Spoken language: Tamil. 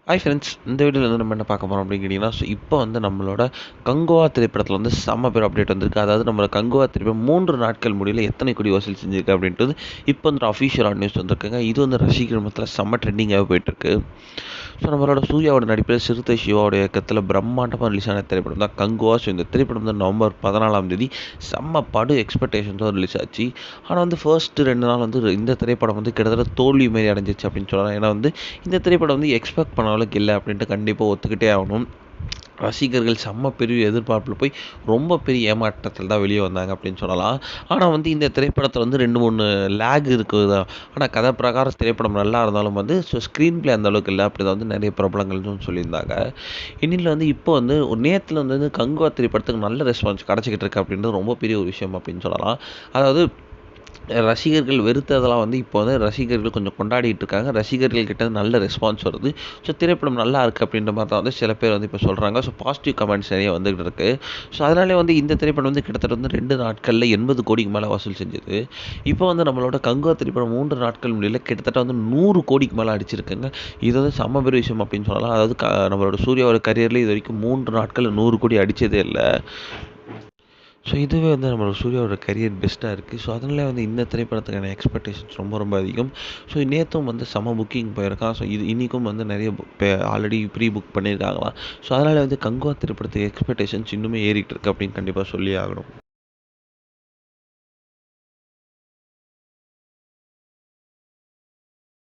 ஹாய் ஃப்ரெண்ட்ஸ், இந்த வீடியோவில் வந்து நம்ம என்ன பார்க்க போகிறோம் அப்படின்னு கேட்டிங்கன்னா, இப்போ வந்து நம்மளோட கங்குவா திரைப்படத்தில் வந்து செம்ம பேர் அப்டேட் வந்திருக்கு. அதாவது நம்மளோட கங்குவா திரைப்படம் 3 நாட்கள் முடியல எத்தனை கோடி வசூல் செஞ்சிருக்கு அப்படின்றது இப்போ வந்து அஃபிஷியலான நியூஸ் வந்திருக்குங்க. இது வந்து ரசிகர் மத்தியில் செம்ம ட்ரெண்டிங்காகவே போயிட்டுருக்கு. ஸோ நம்மளோட சூர்யாவோட நடிப்பில் சிறுத்தை சிவாவோட இயக்கத்தில் பிரம்மாண்டமாக ரிலீஸ் ஆன திரைப்படம் தான் கங்குவா. ஸோ இந்த திரைப்படம் வந்து நவம்பர் 14ஆம் தேதி செம்ம படு எக்ஸ்பெக்டேஷன்ஸோடு ரிலீஸ் ஆச்சு. ஆனால் வந்து ஃபர்ஸ்ட்டு 2 நாள் வந்து இந்த திரைப்படம் வந்து கிட்டத்தட்ட தோல்வி மாரி அடைஞ்சிச்சு அப்படின்னு சொல்லலாம். ஏன்னா வந்து இந்த திரைப்படம் வந்து எக்ஸ்பெக்ட் பண்ண அளவுக்கு இல்லை அப்படின்ட்டு கண்டிப்பாக ஒத்துக்கிட்டே ஆகணும். ரசிகர்கள் செம்ம பெரிய எதிர்பார்ப்பில் போய் ரொம்ப பெரிய ஏமாற்றத்தில் தான் வெளியே வந்தாங்க அப்படின்னு சொல்லலாம். ஆனால் வந்து இந்த திரைப்படத்தில் வந்து 2, 3 லேக் இருக்குது தான். ஆனால் கதை பிரகாரம் திரைப்படம் நல்லா இருந்தாலும் வந்து ஸ்க்ரீன் ப்ளே அந்த அளவுக்கு இல்லை. அப்படி தான் வந்து நிறைய பிரபலங்கள்னு சொல்லியிருந்தாங்க. இந்நிலையில் வந்து இப்போ வந்து ஒரு நேரத்தில் வந்து கங்குவா திரைப்படத்துக்கு நல்ல ரெஸ்பான்ஸ் கிடச்சிக்கிட்டு இருக்கு அப்படின்றது ரொம்ப பெரிய ஒரு விஷயம் அப்படின்னு சொல்லலாம். அதாவது ரசிகர்கள் வெறுத்ததெல்லாம் வந்து இப்போ வந்து ரசிகர்கள் கொஞ்சம் கொண்டாடிட்டு இருக்காங்க. ரசிகர்கள் கிட்ட நல்ல ரெஸ்பான்ஸ் வருது. ஸோ திரைப்படம் நல்லா இருக்குது அப்படின்ற மாதிரி தான் வந்து சில பேர் வந்து இப்போ சொல்கிறாங்க. ஸோ பாசிட்டிவ் கமெண்ட்ஸ் நிறைய வந்துகிட்டு இருக்கு. ஸோ அதனாலே வந்து இந்த திரைப்படம் வந்து கிட்டத்தட்ட வந்து 2 நாட்களில் 80 கோடிக்கு மேலே வசூல் செஞ்சது. இப்போ வந்து நம்மளோட கங்குவா திரைப்படம் 3 நாட்கள் முடியல கிட்டத்தட்ட வந்து 100 கோடிக்கு மேலே அடிச்சிருக்குங்க. இது வந்து செம்ம பெரிய விஷயம் அப்படின்னு சொல்லலாம். அதாவது நம்மளோட சூர்யாவோட கரியரில் இது வரைக்கும் 3 நாட்கள் 100 கோடி அடித்ததே இல்லை. ஸோ இதுவே வந்து நம்மளோட சூர்யாவோட கரியர் பெஸ்ட்டாக இருக்குது. ஸோ அதனால வந்து இந்த திரைப்படத்துக்கான எக்ஸ்பெக்டேஷன்ஸ் ரொம்ப ரொம்ப அதிகம். ஸோ நேற்றும் வந்து செம புக்கிங் போயிருக்கான். ஸோ இது இன்றைக்கும் வந்து நிறைய ஆல்ரெடி ப்ரீ புக் பண்ணியிருக்காங்களாம். ஸோ அதனால் வந்து கங்குவா திரைப்படத்துக்கு எக்ஸ்பெக்டேஷன்ஸ் இன்னுமே ஏறிட்டு இருக்கு அப்படின்னு கண்டிப்பாக சொல்லி ஆகணும்.